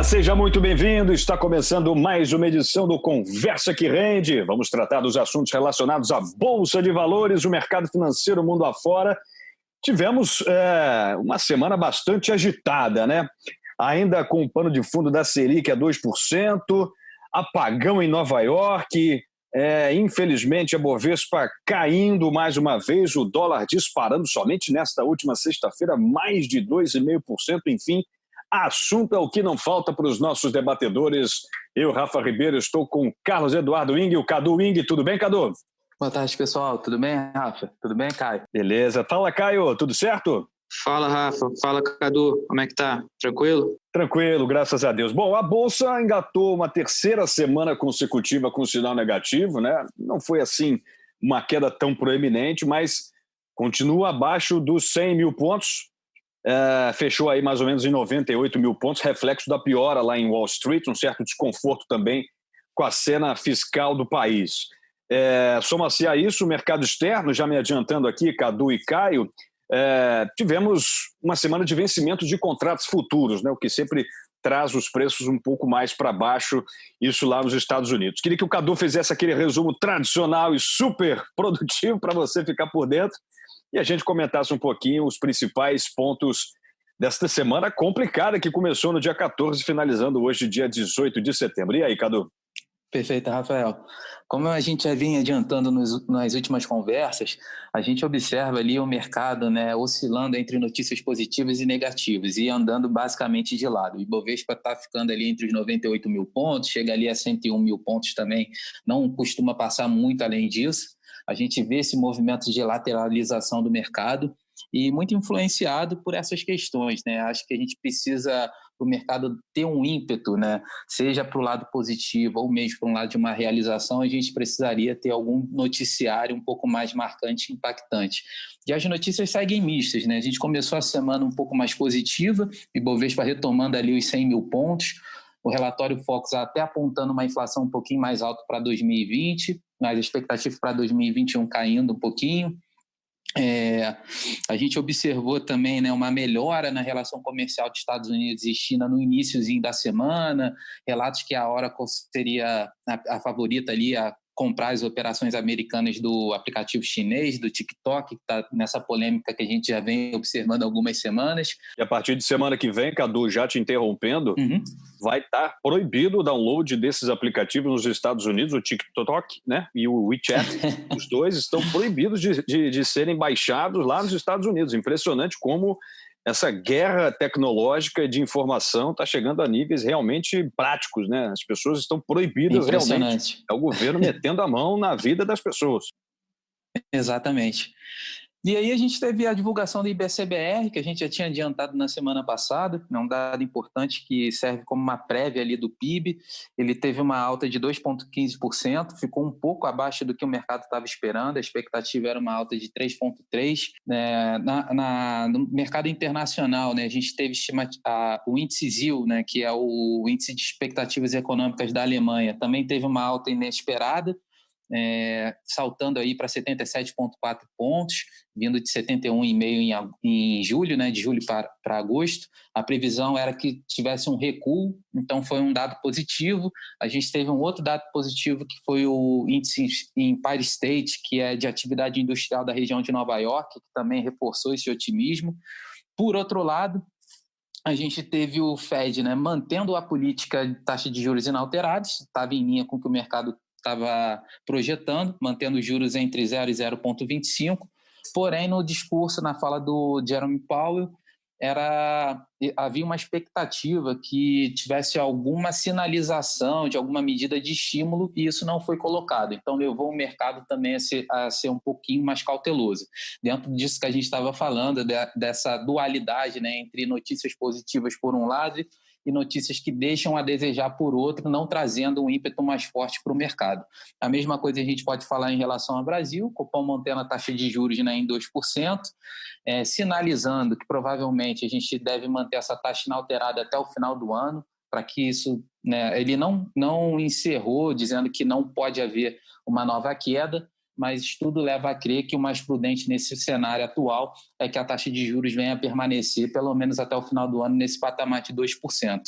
Seja muito bem-vindo. Está começando mais uma edição do Conversa que Rende. Vamos tratar dos assuntos relacionados à Bolsa de Valores, o mercado financeiro, mundo afora. Tivemos uma semana bastante agitada, né? Ainda com o pano de fundo da Selic a 2%, apagão em Nova York, infelizmente a Bovespa caindo mais uma vez, o dólar disparando somente nesta última sexta-feira, mais de 2,5%, enfim. Assunto é o que não falta para os nossos debatedores. Eu, Rafa Ribeiro, estou com Carlos Eduardo Ing, o Cadu Ing. Tudo bem, Cadu? Boa tarde, pessoal. Tudo bem, Rafa? Tudo bem, Caio? Beleza. Fala, Caio. Tudo certo? Fala, Rafa. Fala, Cadu. Como é que tá? Tranquilo? Tranquilo, graças a Deus. Bom, a Bolsa engatou uma terceira semana consecutiva com sinal negativo, né? Não foi, assim, uma queda tão proeminente, mas continua abaixo dos 100 mil pontos. Fechou aí mais ou menos em 98 mil pontos, reflexo da piora lá em Wall Street, um certo desconforto também com a cena fiscal do país. Soma-se a isso o mercado externo, já me adiantando aqui, Cadu e Caio, tivemos uma semana de vencimento de contratos futuros, né, o que sempre traz os preços um pouco mais para baixo, isso lá nos Estados Unidos. Queria que o Cadu fizesse aquele resumo tradicional e super produtivo para você ficar por dentro, e a gente comentasse um pouquinho os principais pontos desta semana complicada que começou no dia 14, finalizando hoje, dia 18 de setembro. E aí, Cadu? Perfeito, Rafael. Como a gente já vinha adiantando nas últimas conversas, a gente observa ali o mercado, né, oscilando entre notícias positivas e negativas e andando basicamente de lado. O Ibovespa está ficando ali entre os 98 mil pontos, chega ali a 101 mil pontos também, não costuma passar muito além disso. A gente vê esse movimento de lateralização do mercado e muito influenciado por essas questões, né? Acho que a gente precisa, o mercado ter um ímpeto, né? Seja para o lado positivo ou mesmo para um lado de uma realização, a gente precisaria ter algum noticiário um pouco mais marcante e impactante. E as notícias seguem mistas, né? A gente começou a semana um pouco mais positiva, Ibovespa retomando ali os 100 mil pontos, o relatório Focus até apontando uma inflação um pouquinho mais alta para 2020, mas a expectativa para 2021 caindo um pouquinho. A gente observou também, né, uma melhora na relação comercial de Estados Unidos e China no iniciozinho da semana, relatos que a Oracle seria a favorita ali a comprar as operações americanas do aplicativo chinês, do TikTok, que está nessa polêmica que a gente já vem observando há algumas semanas. E a partir de semana que vem, Cadu, já te interrompendo, vai estar proibido o download desses aplicativos nos Estados Unidos, o TikTok, né, e o WeChat. Os dois estão proibidos de serem baixados lá nos Estados Unidos. Impressionante como essa guerra tecnológica de informação está chegando a níveis realmente práticos, né? As pessoas estão proibidas realmente. É o governo metendo a mão na vida das pessoas. Exatamente. E aí a gente teve a divulgação do IBCBR, que a gente já tinha adiantado na semana passada, é um dado importante que serve como uma prévia ali do PIB. Ele teve uma alta de 2,15%, ficou um pouco abaixo do que o mercado estava esperando, a expectativa era uma alta de 3,3%. No mercado internacional, né, a gente teve o índice ZIL, né, que é o índice de expectativas econômicas da Alemanha, também teve uma alta inesperada, saltando aí para 77,4 pontos, vindo de 71,5 em julho, né, de julho para agosto. A previsão era que tivesse um recuo, então foi um dado positivo. A gente teve um outro dado positivo que foi o índice Empire State, que é de atividade industrial da região de Nova York, que também reforçou esse otimismo. Por outro lado, a gente teve o Fed, né, mantendo a política de taxa de juros inalterados, estava em linha com o que o mercado estava projetando, mantendo os juros entre 0 e 0,25, porém no discurso, na fala do Jerome Powell, havia uma expectativa que tivesse alguma sinalização de alguma medida de estímulo e isso não foi colocado, então levou o mercado também a ser um pouquinho mais cauteloso. Dentro disso que a gente estava falando, dessa dualidade, né, entre notícias positivas por um lado e notícias que deixam a desejar por outro, não trazendo um ímpeto mais forte para o mercado. A mesma coisa a gente pode falar em relação ao Brasil, Copom mantendo a taxa de juros, né, em 2%, sinalizando que provavelmente a gente deve manter essa taxa inalterada até o final do ano, para que isso, né, ele não encerrou dizendo que não pode haver uma nova queda, mas tudo leva a crer que o mais prudente nesse cenário atual é que a taxa de juros venha a permanecer, pelo menos até o final do ano, nesse patamar de 2%.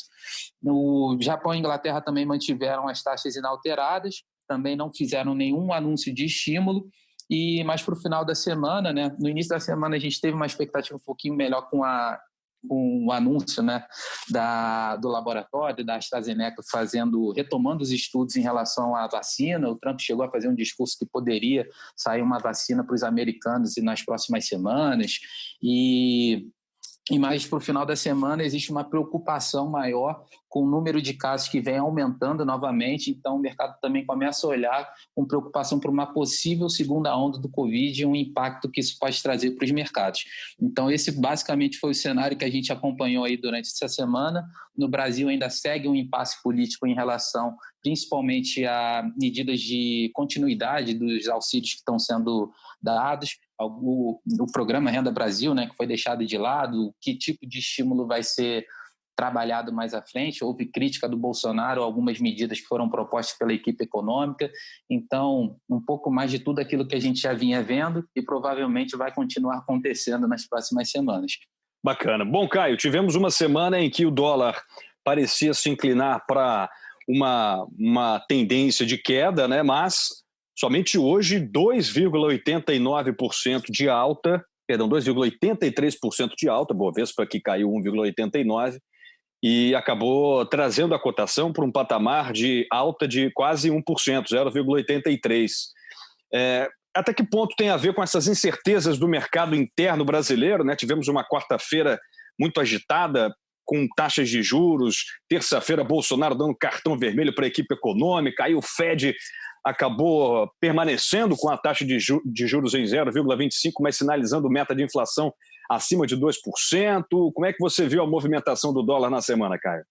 No Japão e Inglaterra também mantiveram as taxas inalteradas, também não fizeram nenhum anúncio de estímulo, e mais para o final da semana, né? No início da semana a gente teve uma expectativa um pouquinho melhor com o anúncio, né, do laboratório, da AstraZeneca, retomando os estudos em relação à vacina. O Trump chegou a fazer um discurso que poderia sair uma vacina para os americanos nas próximas semanas, e mais para o final da semana existe uma preocupação maior com o número de casos que vem aumentando novamente, então o mercado também começa a olhar com preocupação para uma possível segunda onda do Covid e um impacto que isso pode trazer para os mercados. Então esse basicamente foi o cenário que a gente acompanhou aí durante essa semana. No Brasil ainda segue um impasse político em relação principalmente a medidas de continuidade dos auxílios que estão sendo dados, o programa Renda Brasil, né, que foi deixado de lado, que tipo de estímulo vai ser trabalhado mais à frente. Houve crítica do Bolsonaro a algumas medidas que foram propostas pela equipe econômica. Então, um pouco mais de tudo aquilo que a gente já vinha vendo e provavelmente vai continuar acontecendo nas próximas semanas. Bacana. Bom, Caio, tivemos uma semana em que o dólar parecia se inclinar para uma tendência de queda, né? Mas somente hoje 2,89% de alta, perdão, 2,83% de alta, Bovespa que caiu 1,89%, e acabou trazendo a cotação para um patamar de alta de quase 1%, 0,83%. Até que ponto tem a ver com essas incertezas do mercado interno brasileiro, né? Tivemos uma quarta-feira muito agitada, com taxas de juros, terça-feira Bolsonaro dando cartão vermelho para a equipe econômica, aí o Fed acabou permanecendo com a taxa de juros em 0,25%, mas sinalizando meta de inflação acima de 2%. Como é que você viu a movimentação do dólar na semana, Caio?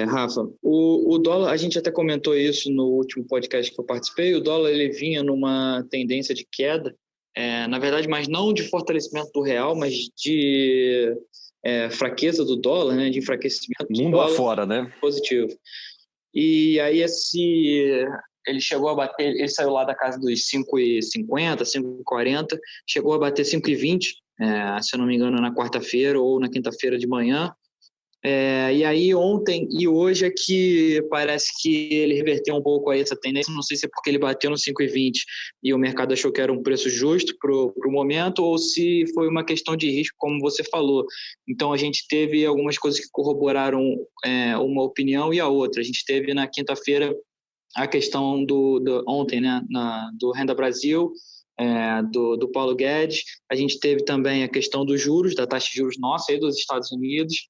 Rafa, o dólar, a gente até comentou isso no último podcast que eu participei, o dólar ele vinha numa tendência de queda, na verdade, mas não de fortalecimento do real, mas de fraqueza do dólar, né, de enfraquecimento do mundo dólar afora, né? Positivo. E aí ele chegou a bater, ele saiu lá da casa dos 5,50, 5,40, chegou a bater 5,20, se eu não me engano, na quarta-feira ou na quinta-feira de manhã. E aí ontem e hoje é que parece que ele reverteu um pouco aí essa tendência. Não sei se é porque ele bateu no 5,20 e o mercado achou que era um preço justo para o momento, ou se foi uma questão de risco, como você falou. Então a gente teve algumas coisas que corroboraram uma opinião e a outra. A gente teve na quinta-feira a questão ontem, né, do Renda Brasil, do Paulo Guedes. A gente teve também a questão dos juros, da taxa de juros nossa aí dos Estados Unidos.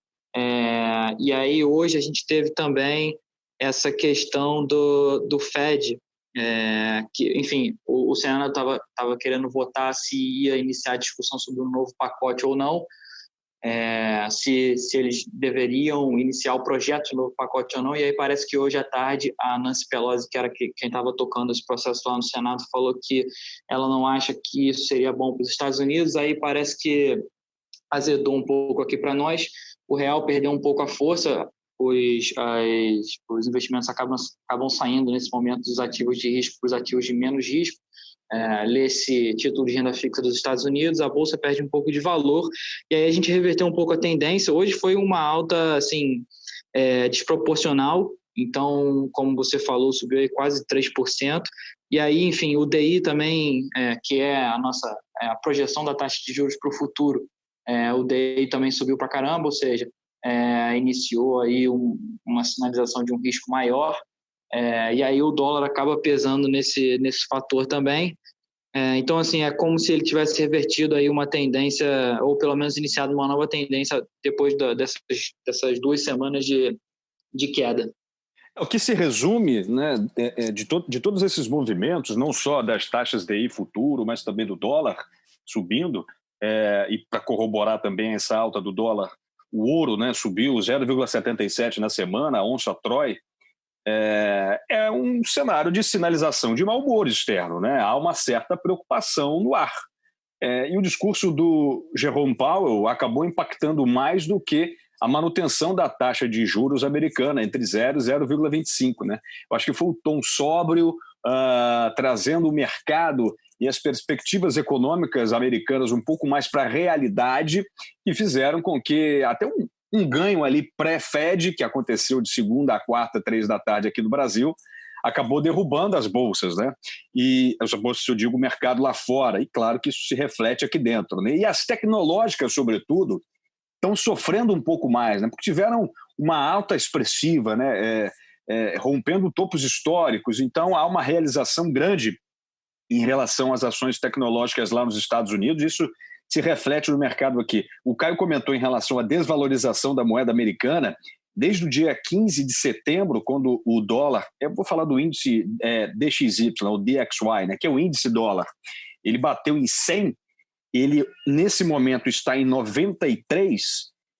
E aí hoje a gente teve também essa questão do Fed, que, enfim, o Senado estava querendo votar se ia iniciar a discussão sobre um novo pacote ou não, se eles deveriam iniciar o projeto do novo pacote ou não, e aí parece que hoje à tarde a Nancy Pelosi, que era quem estava tocando esse processo lá no Senado, falou que ela não acha que isso seria bom para os Estados Unidos. Aí parece que azedou um pouco aqui para nós, o real perdeu um pouco a força, os investimentos acabam saindo nesse momento dos ativos de risco para os ativos de menos risco. Lê-se título de renda fixa dos Estados Unidos, a bolsa perde um pouco de valor, e aí a gente reverteu um pouco a tendência. Hoje foi uma alta assim, desproporcional, então, como você falou, subiu aí quase 3%, e aí, enfim, o DI também, que é a projeção da taxa de juros para o futuro, o DI também subiu para caramba, ou seja, iniciou aí uma sinalização de um risco maior, e aí o dólar acaba pesando nesse fator também. Então, assim, é como se ele tivesse revertido aí uma tendência, ou pelo menos iniciado uma nova tendência depois dessas 2 semanas de queda. O que se resume, né, de todos esses movimentos, não só das taxas DI futuro, mas também do dólar subindo, e para corroborar também essa alta do dólar, o ouro, né, subiu 0,77 na semana, a onça Troy. É um cenário de sinalização de mau humor externo, né? Há uma certa preocupação no ar. E o discurso do Jerome Powell acabou impactando mais do que a manutenção da taxa de juros americana entre 0 e 0,25, né? Eu acho que foi o tom sóbrio, trazendo o mercado e as perspectivas econômicas americanas um pouco mais para a realidade, que fizeram com que até um ganho ali pré-Fed, que aconteceu de segunda a quarta, 3 da tarde aqui no Brasil, acabou derrubando as bolsas, né? E as bolsas, eu digo, o mercado lá fora, e claro que isso se reflete aqui dentro, né? E as tecnológicas, sobretudo, estão sofrendo um pouco mais, né? Porque tiveram uma alta expressiva, né? Rompendo topos históricos, então há uma realização grande em relação às ações tecnológicas lá nos Estados Unidos, isso se reflete no mercado aqui. O Caio comentou em relação à desvalorização da moeda americana, desde o dia 15 de setembro, quando o dólar, eu vou falar do índice DXY, o DXY, né, que é o índice dólar, ele bateu em 100, ele nesse momento está em 93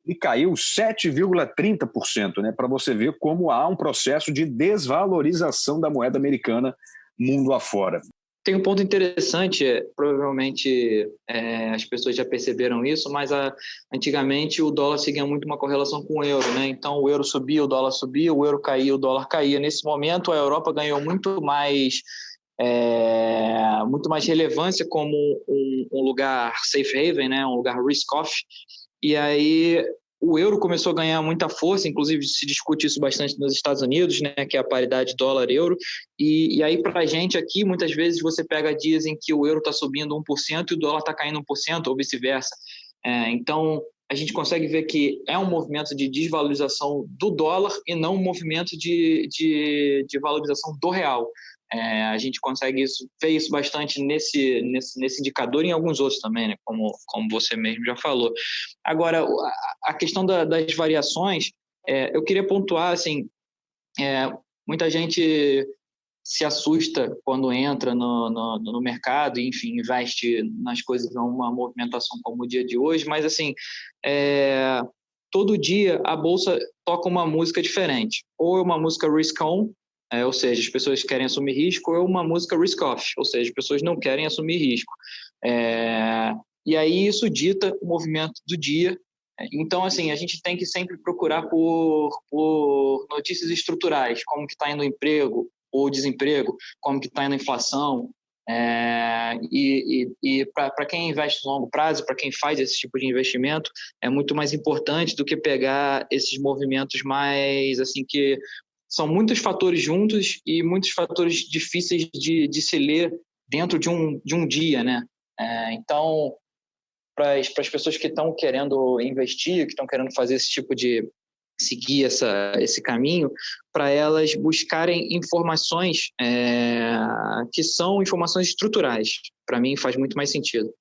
e caiu 7,30%, né, para você ver como há um processo de desvalorização da moeda americana mundo afora. Tem um ponto interessante, provavelmente as pessoas já perceberam isso, mas antigamente o dólar seguia muito uma correlação com o euro, né? Então o euro subia, o dólar subia, o euro caía, o dólar caía. Nesse momento a Europa ganhou muito mais relevância como um lugar safe haven, né? Um lugar risk-off. E aí o euro começou a ganhar muita força, inclusive se discute isso bastante nos Estados Unidos, né, que é a paridade dólar-euro, e aí para a gente aqui, muitas vezes você pega dias em que o euro está subindo 1% e o dólar está caindo 1%, ou vice-versa. Então, a gente consegue ver que é um movimento de desvalorização do dólar e não um movimento de valorização do real. A gente consegue ver isso bastante nesse indicador e em alguns outros também, né? como você mesmo já falou. Agora, a questão das variações, eu queria pontuar, assim, muita gente se assusta quando entra no mercado e, enfim, investe nas coisas numa movimentação como o dia de hoje, mas, assim, todo dia a Bolsa toca uma música diferente, ou é uma música risk-on, ou seja, as pessoas querem assumir risco, ou uma música risk-off, ou seja, as pessoas não querem assumir risco. E aí isso dita o movimento do dia. Então, assim, a gente tem que sempre procurar por notícias estruturais, como que está indo o emprego ou desemprego, como que está indo a inflação. E para quem investe no longo prazo, para quem faz esse tipo de investimento, é muito mais importante do que pegar esses movimentos mais, assim, que são muitos fatores juntos e muitos fatores difíceis de se ler dentro de um dia, né? Então, para as pessoas que estão querendo investir, que estão querendo fazer esse tipo de seguir esse caminho, para elas buscarem informações que são informações estruturais. Para mim, faz muito mais sentido.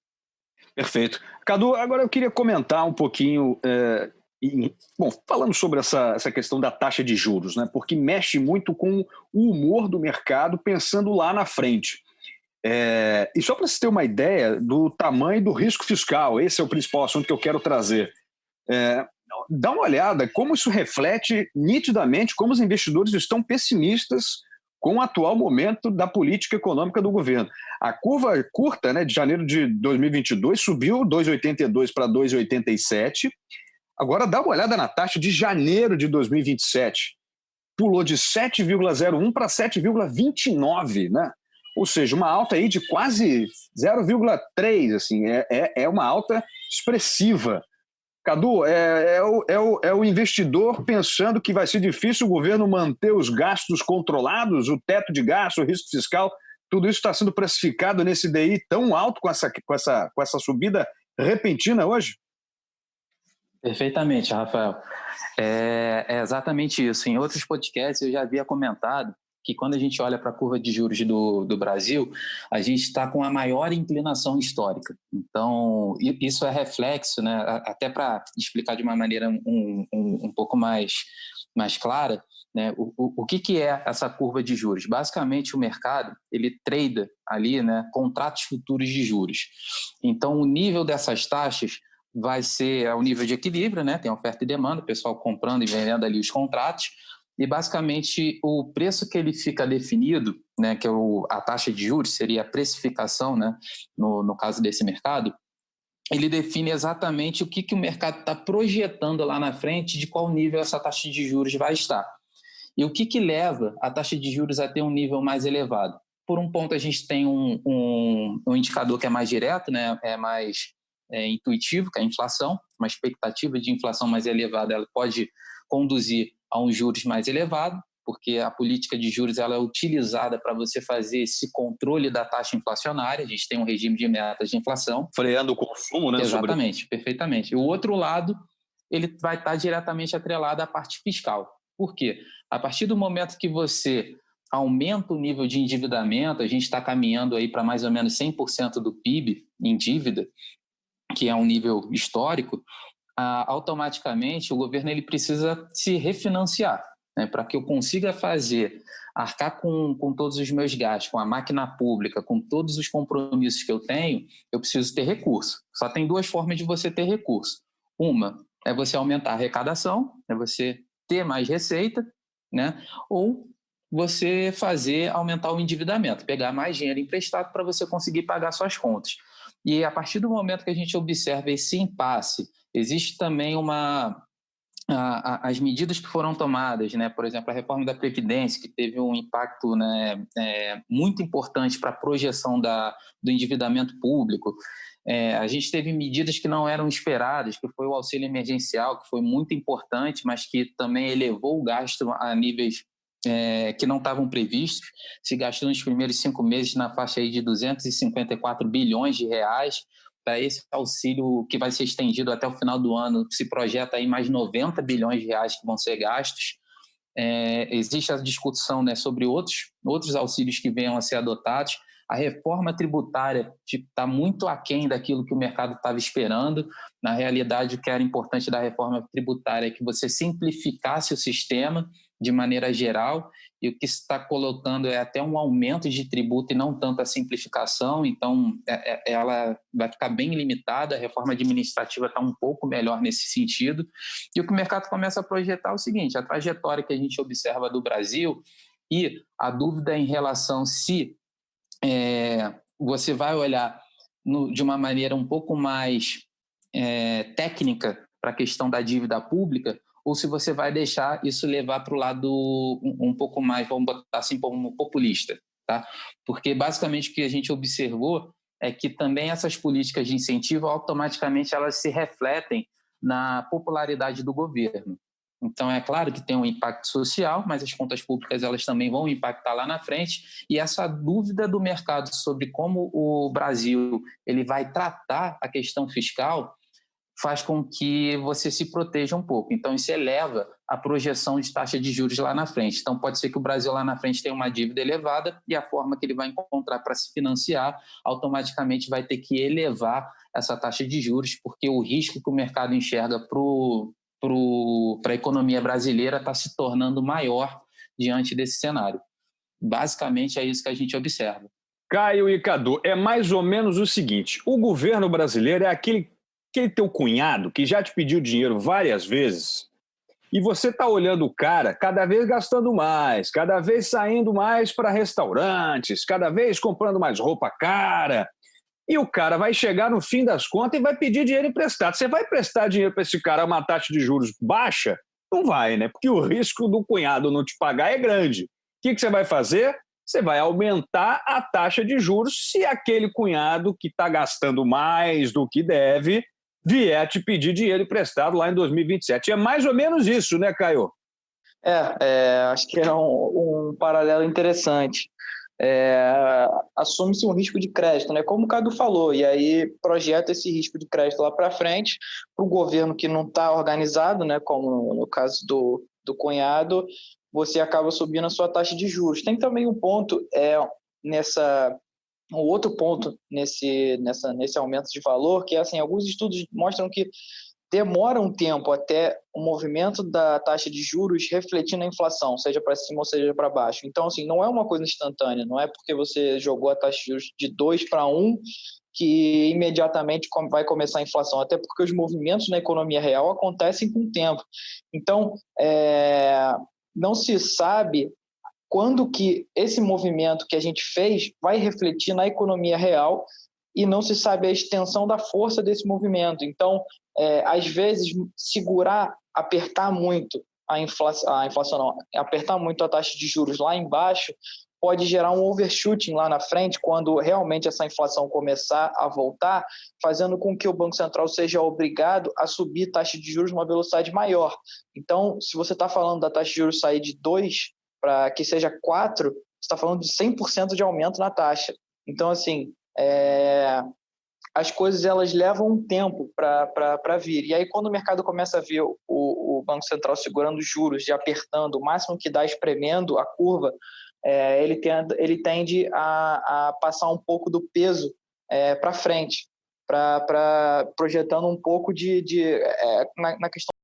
Perfeito. Cadu, agora eu queria comentar um pouquinho... Bom, falando sobre essa questão da taxa de juros, né? Porque mexe muito com o humor do mercado pensando lá na frente. E só para você ter uma ideia do tamanho do risco fiscal, esse é o principal assunto que eu quero trazer. Dá uma olhada como isso reflete nitidamente como os investidores estão pessimistas com o atual momento da política econômica do governo. A curva curta, né, de janeiro de 2022 subiu 2,82 para 2,87. Agora dá uma olhada na taxa de janeiro de 2027. Pulou de 7,01 para 7,29, né? Ou seja, uma alta aí de quase 0,3, assim, é uma alta expressiva. Cadu, é o investidor pensando que vai ser difícil o governo manter os gastos controlados, o teto de gasto, o risco fiscal, tudo isso está sendo precificado nesse DI tão alto com essa subida repentina hoje? Perfeitamente, Rafael. É exatamente isso. Em outros podcasts eu já havia comentado que quando a gente olha para a curva de juros do Brasil, a gente está com a maior inclinação histórica. Então, isso é reflexo, né? Até para explicar de uma maneira um pouco mais clara, né? O que é essa curva de juros? Basicamente, o mercado ele trada ali, né, contratos futuros de juros. Então, o nível dessas taxas vai ser o nível de equilíbrio, né? Tem oferta e demanda, o pessoal comprando e vendendo ali os contratos, e basicamente o preço que ele fica definido, né, que é a taxa de juros, seria a precificação, né, no caso desse mercado, ele define exatamente o que o mercado está projetando lá na frente, de qual nível essa taxa de juros vai estar. E o que leva a taxa de juros a ter um nível mais elevado? Por um ponto, a gente tem um indicador que é mais direto, né? É mais intuitivo, que é a inflação. Uma expectativa de inflação mais elevada ela pode conduzir a um juros mais elevado, porque a política de juros ela é utilizada para você fazer esse controle da taxa inflacionária. A gente tem um regime de metas de inflação. Freando o consumo, né? Exatamente, perfeitamente. O outro lado, ele vai estar diretamente atrelado à parte fiscal. Por quê? A partir do momento que você aumenta o nível de endividamento, a gente está caminhando aí para mais ou menos 100% do PIB em dívida, que é um nível histórico, automaticamente o governo ele precisa se refinanciar, né, para que eu consiga arcar com todos os meus gastos, com a máquina pública, com todos os compromissos que eu tenho, eu preciso ter recurso. Só tem duas formas de você ter recurso. Uma é você aumentar a arrecadação, é você ter mais receita, né, ou você aumentar o endividamento, pegar mais dinheiro emprestado para você conseguir pagar suas contas. E a partir do momento que a gente observa esse impasse, existe também as medidas que foram tomadas, né? Por exemplo, a reforma da Previdência, que teve um impacto, né, muito importante para a projeção do endividamento público. A gente teve medidas que não eram esperadas, que foi o auxílio emergencial, que foi muito importante, mas que também elevou o gasto a níveis que não estavam previstos. Se gastou nos primeiros 5 meses na faixa aí de 254 bilhões de reais. Para esse auxílio que vai ser estendido até o final do ano, se projeta aí mais 90 bilhões de reais que vão ser gastos. Existe a discussão, né, sobre outros auxílios que venham a ser adotados. A reforma tributária está muito aquém daquilo que o mercado estava esperando. Na realidade, o que era importante da reforma tributária é que você simplificasse o sistema de maneira geral, e o que se está colocando é até um aumento de tributo e não tanto a simplificação. Então, ela vai ficar bem limitada. A reforma administrativa está um pouco melhor nesse sentido. E o que o mercado começa a projetar é o seguinte: a trajetória que a gente observa do Brasil e a dúvida em relação se você vai olhar de uma maneira um pouco mais técnica para a questão da dívida pública, ou se você vai deixar isso levar para o lado um pouco mais, vamos botar assim, como populista, tá? Porque basicamente o que a gente observou é que também essas políticas de incentivo automaticamente elas se refletem na popularidade do governo. Então, é claro que tem um impacto social, mas as contas públicas elas também vão impactar lá na frente, e essa dúvida do mercado sobre como o Brasil ele vai tratar a questão fiscal faz com que você se proteja um pouco. Então, isso eleva a projeção de taxa de juros lá na frente. Então, pode ser que o Brasil lá na frente tenha uma dívida elevada e a forma que ele vai encontrar para se financiar automaticamente vai ter que elevar essa taxa de juros, porque o risco que o mercado enxerga para a economia brasileira está se tornando maior diante desse cenário. Basicamente, é isso que a gente observa. Caio e Cadu, é mais ou menos o seguinte: o governo brasileiro é aquele teu cunhado que já te pediu dinheiro várias vezes e você está olhando o cara cada vez gastando mais, cada vez saindo mais para restaurantes, cada vez comprando mais roupa cara, e o cara vai chegar no fim das contas e vai pedir dinheiro emprestado. Você vai prestar dinheiro para esse cara a uma taxa de juros baixa? Não vai, né? Porque o risco do cunhado não te pagar é grande. O que você vai fazer? Você vai aumentar a taxa de juros se aquele cunhado que está gastando mais do que deve vier te pedir dinheiro emprestado lá em 2027. É mais ou menos isso, né, Caio? Acho que é um paralelo interessante. Assume-se um risco de crédito, né? Como o Cadu falou, e aí projeta esse risco de crédito lá para frente para o governo que não está organizado, né? Como no caso do cunhado, você acaba subindo a sua taxa de juros. Tem também um ponto um outro ponto nesse aumento de valor, que é assim, alguns estudos mostram que demora um tempo até o movimento da taxa de juros refletir na inflação, seja para cima ou seja para baixo. Então, assim, não é uma coisa instantânea, não é porque você jogou a taxa de juros de 2 para 1 que imediatamente vai começar a inflação, até porque os movimentos na economia real acontecem com o tempo. Então, não se sabe quando que esse movimento que a gente fez vai refletir na economia real e não se sabe a extensão da força desse movimento. Então, às vezes, apertar muito a inflação não, apertar muito a taxa de juros lá embaixo pode gerar um overshooting lá na frente, quando realmente essa inflação começar a voltar, fazendo com que o Banco Central seja obrigado a subir taxa de juros numa velocidade maior. Então, se você está falando da taxa de juros sair de 2 para que seja 4, você está falando de 100% de aumento na taxa. Então, assim, as coisas elas levam um tempo para vir. E aí, quando o mercado começa a ver o Banco Central segurando os juros e apertando, o máximo que dá, espremendo a curva, ele tende a passar um pouco do peso para frente, projetando um pouco na questão